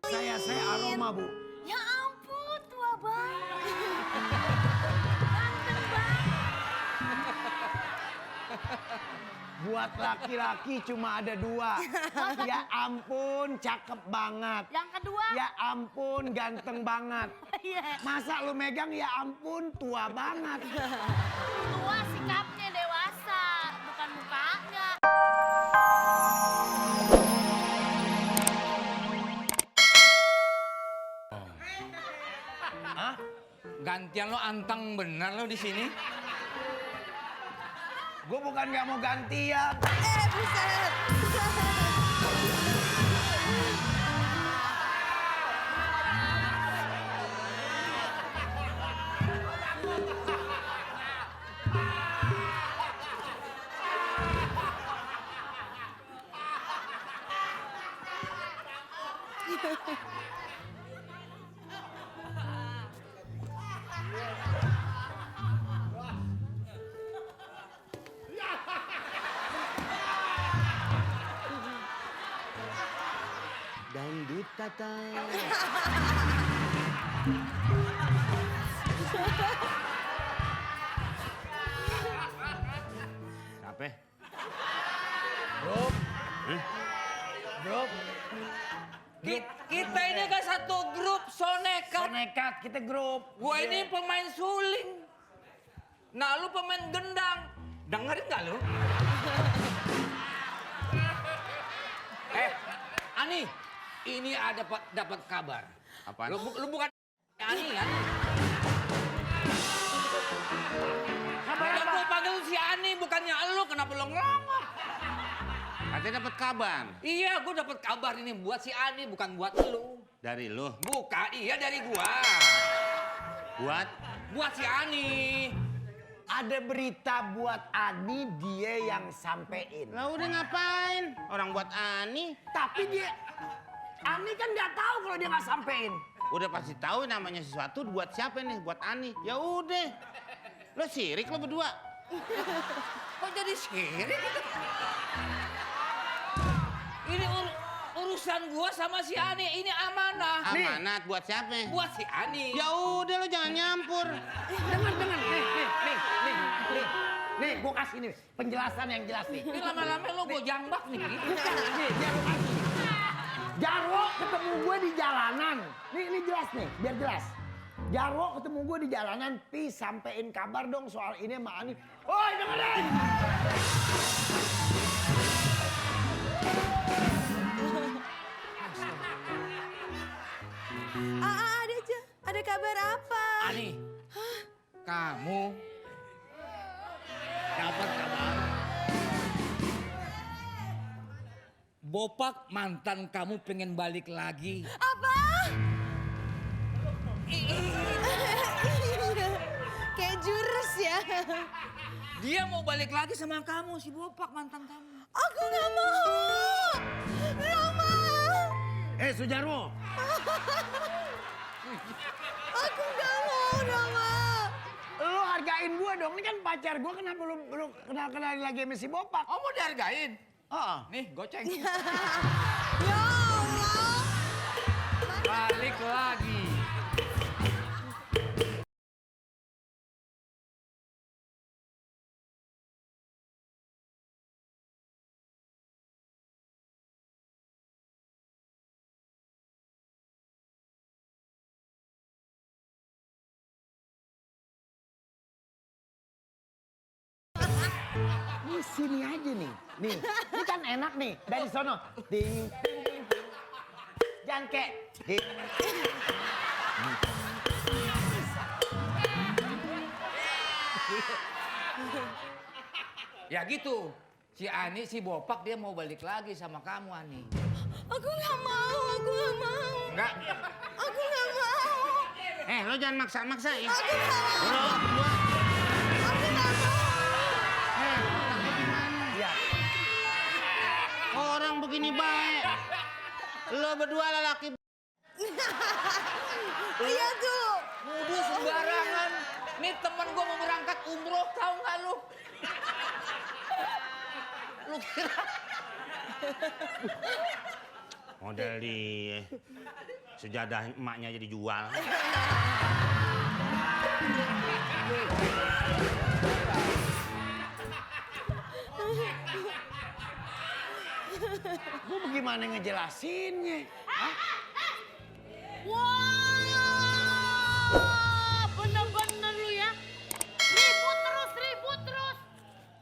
Saya aroma, Bu. Ya ampun, tua banget. Ganteng banget. Buat laki-laki cuma ada 2. Ya ampun, cakep banget. Yang kedua? Ya ampun, ganteng banget. Iya. Masa lu megang ya ampun, tua banget. Tua sikapnya dewasa, bukan mukanya. Hah? Gantian lo anteng bener lo di sini. Gue bukan gak mau gantian. Buset. Dangdut tata. Siapa? Bro. Bro. Kita ini kan satu grup so nekat. Nekat, kita grup. Gua ini pemain suling. Nah lu pemain gendang. Dengerin gak lu? Ani, ini ada dapat kabar. Apa? Lu bukan Ani kan? Kabar Yang apa? gua panggil si Ani bukannya lu, kenapa lu ngelongok? Katanya dapat kabar Iya, gua dapat kabar ini buat si Ani bukan buat lu. dari lu. Bukan, iya dari gua. Buat si Ani. Ada berita buat Ani, dia yang sampein. Lah udah ngapain? Orang buat Ani. Tapi Ani kan nggak tahu kalau dia nggak sampein. Udah pasti tahu namanya sesuatu buat siapa nih? Buat Ani. Ya udah. Lo sirik lo berdua. Kok jadi sirik? Ini urusan gua sama si Ani, ini amanah. Amanat buat siapa? Buat si Ani. Ya udah lo jangan nyampur. Dengar. Nih, gue kasih nih penjelasan yang jelas nih. Ini lama-lama lo gua jambak nih. Nih, biar lu kasih. Jarwo ketemu gue di jalanan. Ini jelas nih, biar jelas. Jarwo ketemu gue di jalanan, Pi sampein kabar dong soal ini sama Ani. Woi, dengerin! Ada aja. Ada kabar apa? Ani, kamu dapat kabar. Bopak mantan kamu pengen balik lagi. Apa? Kayak jurus ya. Dia mau balik lagi sama kamu, si Bopak mantan kamu. Aku nggak mau. Nggak mau. Sujarwo. Aku nggak mau, Rama. Lu hargain gue dong, ini kan pacar gue, kenapa lu kenal lagi sama si Bopak? Oh mau dihargain? Oh. Nih goceng. Ya Allah. Balik lagi. Ini sini aja nih. Nih, ini kan enak nih. Dari sono. Ding, ding, ding, ding. Jangan kayak. Ding. Ya gitu. Si Ani, si Bopak dia mau balik lagi sama kamu Ani. Aku nggak mau, aku nggak mau. Enggak. Aku nggak mau. Lo jangan maksa-maksa ya. Aku nggak mau. Lo berdua. Aku nggak mau. Takut gimana? Ya. Orang begini baik. Lo berdua lelaki. Iya tuh. Nuduh sembarangan. Nih temen gua mau berangkat umroh, tahu nggak lu? Lu kira Model di sejadah emaknya jadi jual. Gue bagaimana ngejelasinnya? Hah? Wah, bener-bener lu ya. Ribut terus.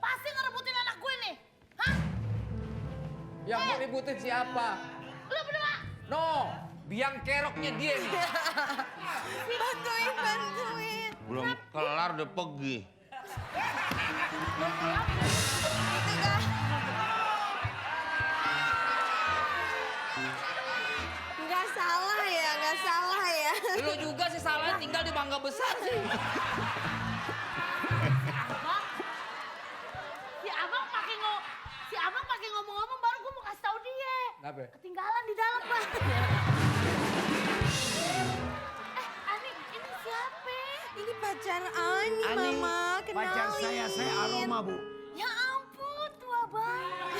Pasti ngerebutin anak gue nih. Hah? Yang mau ributin siapa? Lu berdua. No, biang keroknya dia nih. Bantuin. Belum kelar udah pergi. Nggak salah ya. Lu juga sih salahnya tinggal di Mangga Besar sih. Si abang pakai ngomong-ngomong baru gue mau kasih tahu dia. Kenapa? Ketinggalan di dalam, Bang. Ani, ini siapa? Ini pacar Ani, Ani, Mama. Kenalin. pacar saya Aroma, Bu. Ya ampun, tua banget.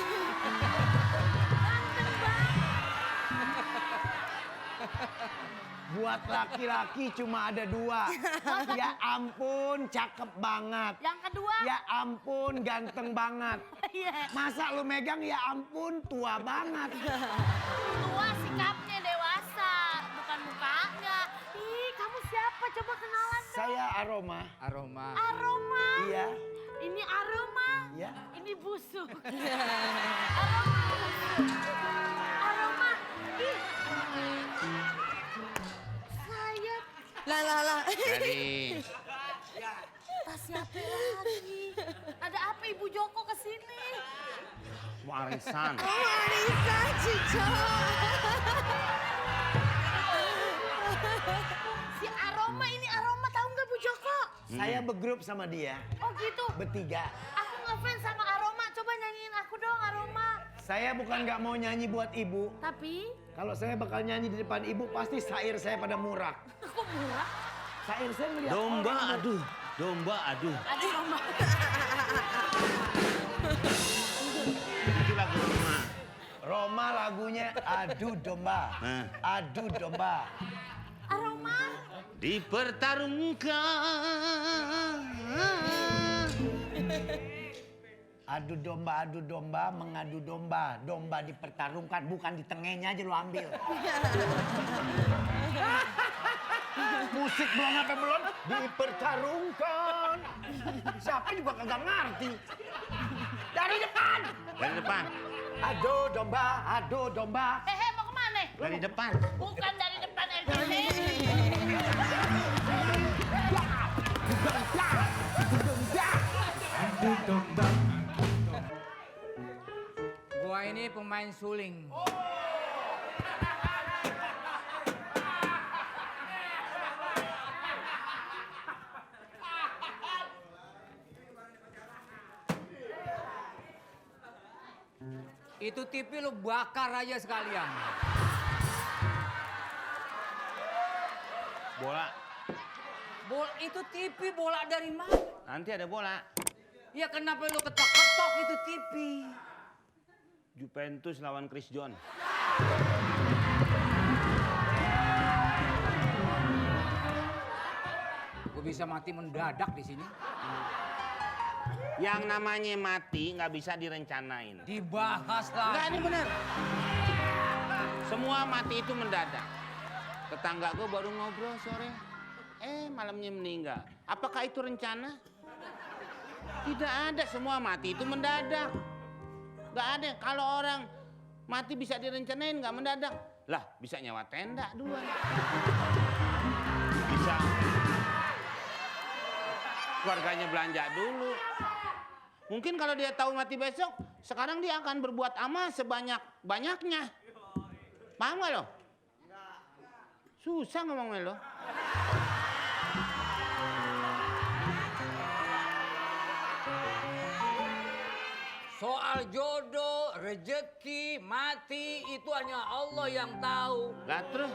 Ganteng banget. Buat laki-laki cuma ada 2. Ya ampun, cakep banget. Yang kedua. Ya ampun, ganteng banget. Iya. Masa lu megang ya ampun, tua banget. Tua sikapnya dewasa, bukan mukanya. Ih, kamu siapa? Coba kenalan dong. Saya Aroma. Aroma. Aroma. Iya. Ini aroma. Iya. Ini busuk. Aroma. Aroma. Ih. Saya. Lah. Jadi Tas siapa lagi? Ada apa Ibu Joko kesini? warisan. Warisan, Cico. Si Aroma ini Aroma, tahu nggak Bu Joko? Saya begrup sama dia. Oh gitu. Bertiga. Aku ngefans sama Aroma, coba nyanyiin aku dong Aroma. Saya bukan nggak mau nyanyi buat ibu. Tapi, Kalau saya bakal nyanyi di depan ibu, pasti sair saya pada murak. kok murah? Sair saya ngeliat Domba orang, Bu. aduh, domba aduh. Aduh Roma. Itu lagu Roma. Roma lagunya Adu Domba. Nah. Adu Domba. Aroma. Dipertarungkan. Adu domba, mengadu domba. Domba dipertarungkan, bukan di tengahnya aja lu ambil. Musik belum. Dipertarungkan. Siapa juga kagak ngerti. Dari depan. Dari depan. Adu domba. Hehe, mau kemana? Dari depan. Bukan dari depan LCD. Adu domba. Gua ini pemain suling. Itu TV lu bakar aja sekalian. Bola. Itu TV bola dari mana? Nanti ada bola. Ya kenapa lu ketok-ketok itu TV? Juventus lawan Chris John. Gue bisa mati mendadak di sini. Yang namanya mati nggak bisa direncanain. Dibahas Enggak, lagi. ini benar. Semua mati itu mendadak. Tetangga gue baru ngobrol sore. Malamnya meninggal. Apakah itu rencana? Tidak ada, semua mati itu mendadak. Nggak ada. Kalau orang mati bisa direncanain, nggak mendadak. Lah, bisa nyawa tenda duluan. Bisa keluarganya belanja dulu. Mungkin kalau dia tahu mati besok, sekarang dia akan berbuat amal sebanyak-banyaknya. Paham gak lo? Susah ngomongnya lo. Soal jodoh, rezeki, mati itu hanya Allah yang tahu. Lah terus,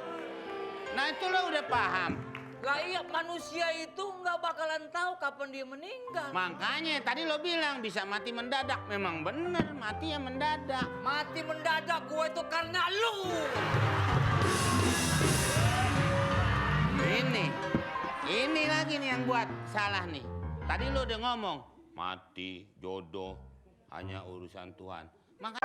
nah itu lo udah paham. Lah iya, manusia itu nggak nggak bakalan tahu kapan dia meninggal. Makanya tadi lo bilang bisa mati mendadak. Memang bener mati ya mendadak. Mati mendadak gue itu karena lu. Ini lagi nih yang buat salah nih. Tadi lo udah ngomong mati jodoh hanya urusan Tuhan. Maka